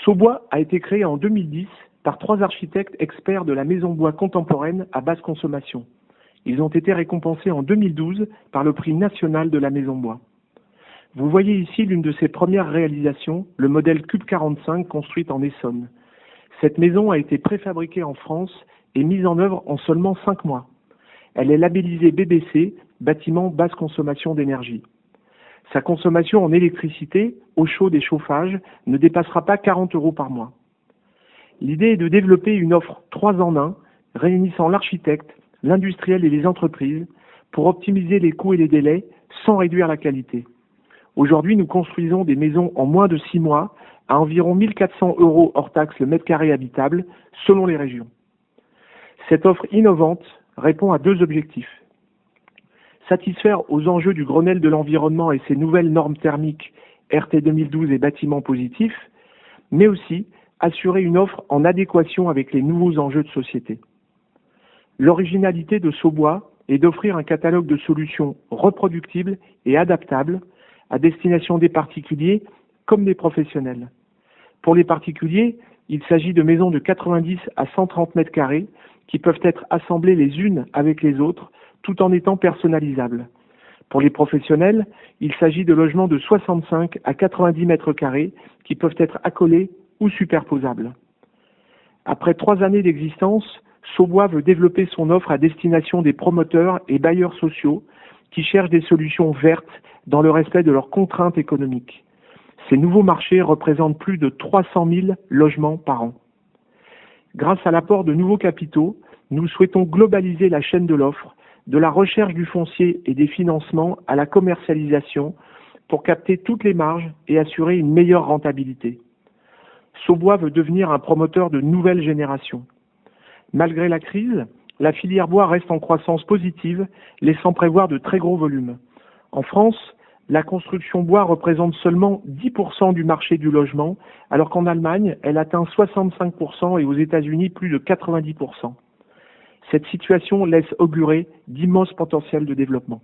Saubois a été créé en 2010 par 3 architectes experts de la maison bois contemporaine à basse consommation. Ils ont été récompensés en 2012 par le prix national de la maison bois. Vous voyez ici l'une de ses premières réalisations, le modèle Cube 45 construite en Essonne. Cette maison a été préfabriquée en France et mise en œuvre en seulement 5 mois. Elle est labellisée BBC, bâtiment basse consommation d'énergie. Sa consommation en électricité, eau chaude et chauffage ne dépassera pas 40 € par mois. L'idée est de développer une offre 3 en 1, réunissant l'architecte, l'industriel et les entreprises pour optimiser les coûts et les délais sans réduire la qualité. Aujourd'hui, nous construisons des maisons en moins de 6 mois à environ 1 400 € hors taxe le mètre carré habitable selon les régions. Cette offre innovante répond à 2 objectifs. Satisfaire aux enjeux du Grenelle de l'environnement et ses nouvelles normes thermiques RT 2012 et bâtiments positifs, mais aussi assurer une offre en adéquation avec les nouveaux enjeux de société. L'originalité de Saubois est d'offrir un catalogue de solutions reproductibles et adaptables à destination des particuliers comme des professionnels. Pour les particuliers, il s'agit de maisons de 90 à 130 mètres carrés qui peuvent être assemblées les unes avec les autres tout en étant personnalisables. Pour les professionnels, il s'agit de logements de 65 à 90 mètres carrés qui peuvent être accolés ou superposables. Après 3 années d'existence, Saubois veut développer son offre à destination des promoteurs et bailleurs sociaux qui cherchent des solutions vertes dans le respect de leurs contraintes économiques. Ces nouveaux marchés représentent plus de 300 000 logements par an. Grâce à l'apport de nouveaux capitaux, nous souhaitons globaliser la chaîne de l'offre, de la recherche du foncier et des financements à la commercialisation pour capter toutes les marges et assurer une meilleure rentabilité. Saubois veut devenir un promoteur de nouvelle génération. Malgré la crise, la filière bois reste en croissance positive, laissant prévoir de très gros volumes. En France, la construction bois représente seulement 10% du marché du logement, alors qu'en Allemagne, elle atteint 65% et aux États-Unis plus de 90%. Cette situation laisse augurer d'immenses potentiels de développement.